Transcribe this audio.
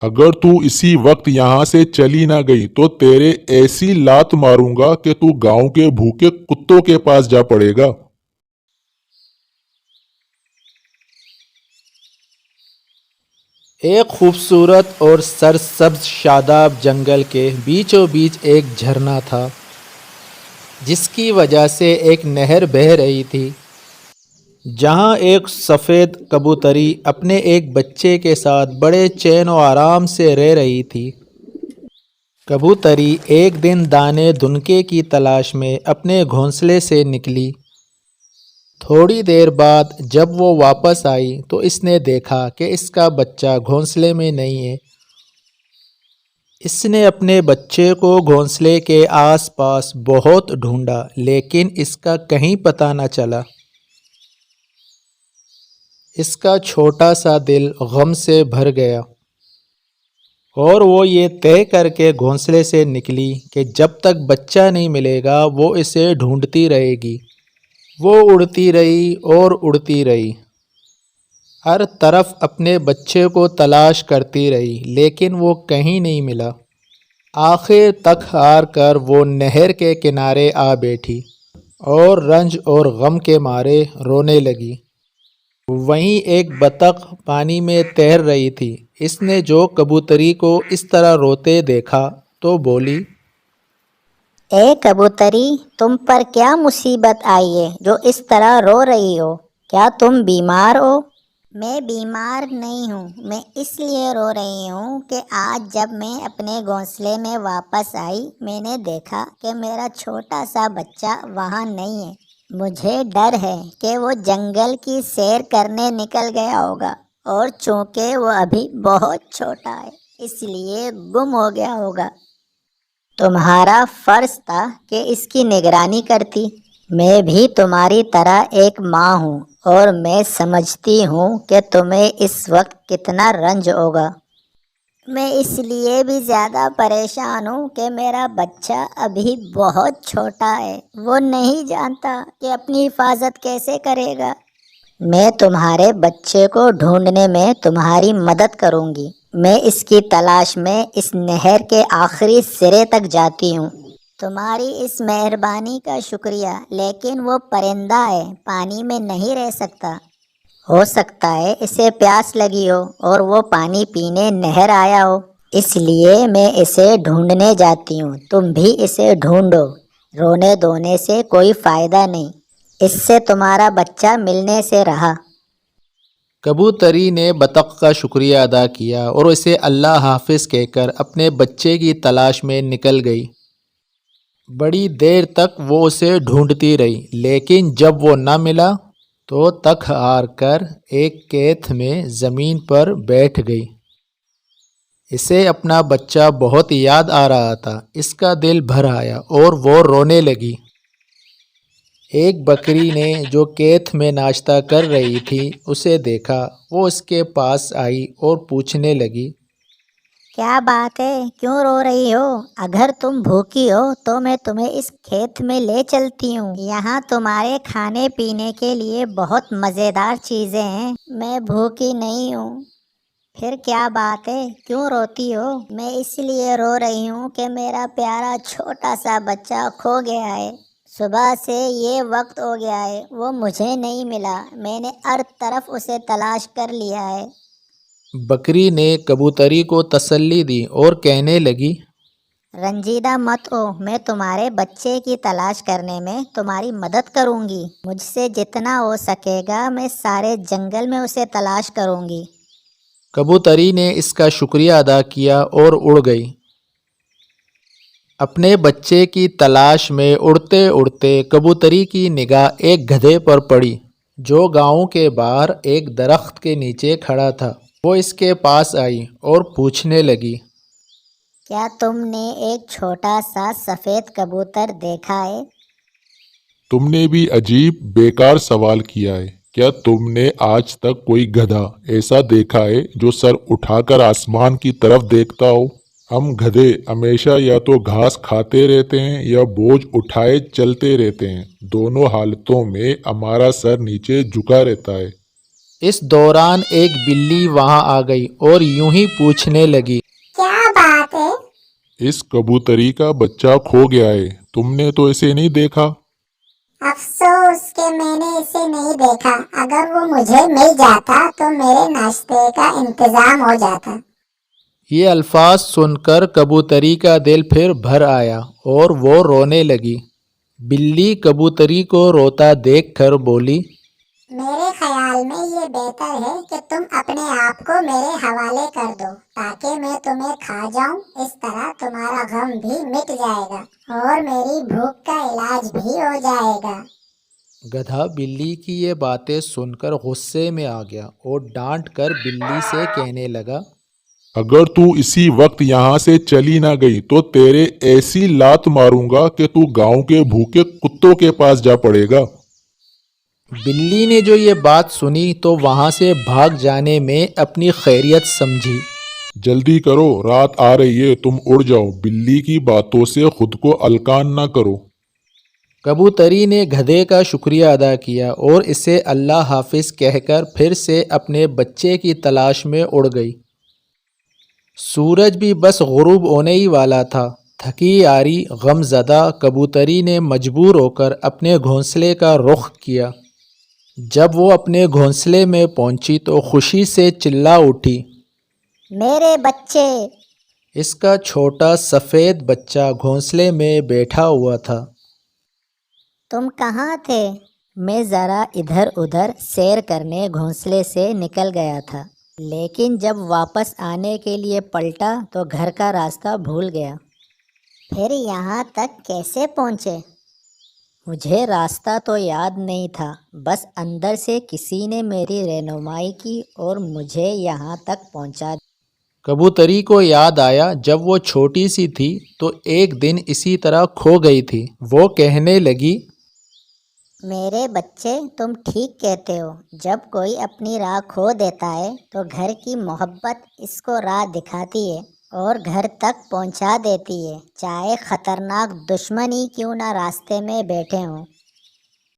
اگر تو اسی وقت یہاں سے چلی نہ گئی تو تیرے ایسی لات ماروں گا کہ تو گاؤں کے بھوکے کتوں کے پاس جا پڑے گا۔ ایک خوبصورت اور سرسبز شاداب جنگل کے بیچوں بیچ ایک جھرنا تھا، جس کی وجہ سے ایک نہر بہہ رہی تھی، جہاں ایک سفید کبوتری اپنے ایک بچے کے ساتھ بڑے چین و آرام سے رہ رہی تھی۔ کبوتری ایک دن دانے دنکے کی تلاش میں اپنے گھونسلے سے نکلی۔ تھوڑی دیر بعد جب وہ واپس آئی تو اس نے دیکھا کہ اس کا بچہ گھونسلے میں نہیں ہے۔ اس نے اپنے بچے کو گھونسلے کے آس پاس بہت ڈھونڈا، لیکن اس کا کہیں پتہ نہ چلا۔ اس کا چھوٹا سا دل غم سے بھر گیا، اور وہ یہ طے کر کے گھونسلے سے نکلی کہ جب تک بچہ نہیں ملے گا وہ اسے ڈھونڈتی رہے گی۔ وہ اڑتی رہی اور اڑتی رہی، ہر طرف اپنے بچے کو تلاش کرتی رہی، لیکن وہ کہیں نہیں ملا۔ آخر تک ہار کر وہ نہر کے کنارے آ بیٹھی اور رنج اور غم کے مارے رونے لگی۔ وہیں ایک بطخ پانی میں تیر رہی تھی۔ اس نے جو کبوتری کو اس طرح روتے دیکھا تو بولی، اے کبوتری، تم پر کیا مصیبت آئی ہے جو اس طرح رو رہی ہو؟ کیا تم بیمار ہو؟ میں بیمار نہیں ہوں، میں اس لیے رو رہی ہوں کہ آج جب میں اپنے گھونسلے میں واپس آئی میں نے دیکھا کہ میرا چھوٹا سا بچہ وہاں نہیں ہے۔ مجھے ڈر ہے کہ وہ جنگل کی سیر کرنے نکل گیا ہوگا، اور چونکہ وہ ابھی بہت چھوٹا ہے اس لیے گم ہو گیا ہوگا۔ تمہارا فرض تھا کہ اس کی نگرانی کرتی۔ میں بھی تمہاری طرح ایک ماں ہوں، اور میں سمجھتی ہوں کہ تمہیں اس وقت کتنا رنج ہوگا۔ میں اس لیے بھی زیادہ پریشان ہوں کہ میرا بچہ ابھی بہت چھوٹا ہے، وہ نہیں جانتا کہ اپنی حفاظت کیسے کرے گا۔ میں تمہارے بچے کو ڈھونڈنے میں تمہاری مدد کروں گی۔ میں اس کی تلاش میں اس نہر کے آخری سرے تک جاتی ہوں۔ تمہاری اس مہربانی کا شکریہ، لیکن وہ پرندہ ہے، پانی میں نہیں رہ سکتا۔ ہو سکتا ہے اسے پیاس لگی ہو اور وہ پانی پینے نہر آیا ہو، اس لیے میں اسے ڈھونڈنے جاتی ہوں۔ تم بھی اسے ڈھونڈو، رونے دھونے سے کوئی فائدہ نہیں، اس سے تمہارا بچہ ملنے سے رہا۔ کبوتری نے بطخ کا شکریہ ادا کیا اور اسے اللہ حافظ کہہ کر اپنے بچے کی تلاش میں نکل گئی۔ بڑی دیر تک وہ اسے ڈھونڈتی رہی، لیکن جب وہ نہ ملا تو تک ہار کر ایک کھیت میں زمین پر بیٹھ گئی۔ اسے اپنا بچہ بہت یاد آ رہا تھا، اس کا دل بھر آیا اور وہ رونے لگی۔ ایک بکری نے جو کھیت میں ناشتہ کر رہی تھی اسے دیکھا، وہ اس کے پاس آئی اور پوچھنے لگی، کیا بات ہے، کیوں رو رہی ہو؟ اگر تم بھوکی ہو تو میں تمہیں اس کھیت میں لے چلتی ہوں، یہاں تمہارے کھانے پینے کے لیے بہت مزیدار چیزیں ہیں۔ میں بھوکی نہیں ہوں۔ پھر کیا بات ہے، کیوں روتی ہو؟ میں اس لیے رو رہی ہوں کہ میرا پیارا چھوٹا سا بچہ کھو گیا ہے۔ صبح سے یہ وقت ہو گیا ہے، وہ مجھے نہیں ملا، میں نے ہر طرف اسے تلاش کر لیا ہے۔ بکری نے کبوتری کو تسلی دی اور کہنے لگی، رنجیدہ مت ہو، میں تمہارے بچے کی تلاش کرنے میں تمہاری مدد کروں گی۔ مجھ سے جتنا ہو سکے گا میں سارے جنگل میں اسے تلاش کروں گی۔ کبوتری نے اس کا شکریہ ادا کیا اور اڑ گئی۔ اپنے بچے کی تلاش میں اڑتے اڑتے کبوتری کی نگاہ ایک گدھے پر پڑی جو گاؤں کے باہر ایک درخت کے نیچے کھڑا تھا۔ وہ اس کے پاس آئی اور پوچھنے لگی، کیا تم نے ایک چھوٹا سا سفید کبوتر دیکھا ہے؟ تم نے بھی عجیب بیکار سوال کیا ہے۔ کیا تم نے آج تک کوئی گدھا ایسا دیکھا ہے جو سر اٹھا کر آسمان کی طرف دیکھتا ہو؟ ہم گدھے ہمیشہ یا تو گھاس کھاتے رہتے ہیں یا بوجھ اٹھائے چلتے رہتے ہیں، دونوں حالتوں میں ہمارا سر نیچے جھکا رہتا ہے۔ اس دوران ایک بلی وہاں آ گئی اور یوں ہی پوچھنے لگی، کیا بات ہے؟ اس کبوتری کا بچہ کھو گیا ہے، تم نے تو اسے نہیں دیکھا؟ افسوس کہ میں نے اسے نہیں دیکھا، اگر وہ مجھے مل جاتا تو میرے ناشتے کا انتظام ہو جاتا۔ یہ الفاظ سن کر کبوتری کا دل پھر بھر آیا اور وہ رونے لگی۔ بلی کبوتری کو روتا دیکھ کر بولی، میرے خیال میں یہ بہتر ہے کہ تم اپنے آپ کو میرے حوالے کر دو تاکہ میں تمہیں کھا جاؤں، اس طرح تمہارا غم بھی مٹ جائے گا اور میری بھوک کا علاج بھی ہو جائے گا۔ گدھا بلی کی یہ باتیں سن کر غصے میں آ گیا اور ڈانٹ کر بلی سے کہنے لگا، اگر تو اسی وقت یہاں سے چلی نہ گئی تو تیرے ایسی لات ماروں گا کہ تو گاؤں کے بھوکے کتوں کے پاس جا پڑے گا۔ بلی نے جو یہ بات سنی تو وہاں سے بھاگ جانے میں اپنی خیریت سمجھی۔ جلدی کرو، رات آ رہی ہے، تم اڑ جاؤ، بلی کی باتوں سے خود کو الکان نہ کرو۔ کبوتری نے گدھے کا شکریہ ادا کیا اور اسے اللہ حافظ کہہ کر پھر سے اپنے بچے کی تلاش میں اڑ گئی۔ سورج بھی بس غروب ہونے ہی والا تھا۔ تھکی ہاری غم زدہ کبوتری نے مجبور ہو کر اپنے گھونسلے کا رخ کیا۔ جب وہ اپنے گھونسلے میں پہنچی تو خوشی سے چلا اٹھی۔ میرے بچے! اس کا چھوٹا سفید بچہ گھونسلے میں بیٹھا ہوا تھا۔ تم کہاں تھے؟ میں ذرا ادھر ادھر سیر کرنے گھونسلے سے نکل گیا تھا، لیکن جب واپس آنے کے لیے پلٹا تو گھر کا راستہ بھول گیا۔ پھر یہاں تک کیسے پہنچے؟ مجھے راستہ تو یاد نہیں تھا، بس اندر سے کسی نے میری رہنمائی کی اور مجھے یہاں تک پہنچا دیا۔ کبوتری کو یاد آیا جب وہ چھوٹی سی تھی تو ایک دن اسی طرح کھو گئی تھی۔ وہ کہنے لگی، میرے بچے، تم ٹھیک کہتے ہو، جب کوئی اپنی راہ کھو دیتا ہے تو گھر کی محبت اس کو راہ دکھاتی ہے اور گھر تک پہنچا دیتی ہے، چاہے خطرناک دشمن ہی کیوں نہ راستے میں بیٹھے ہوں۔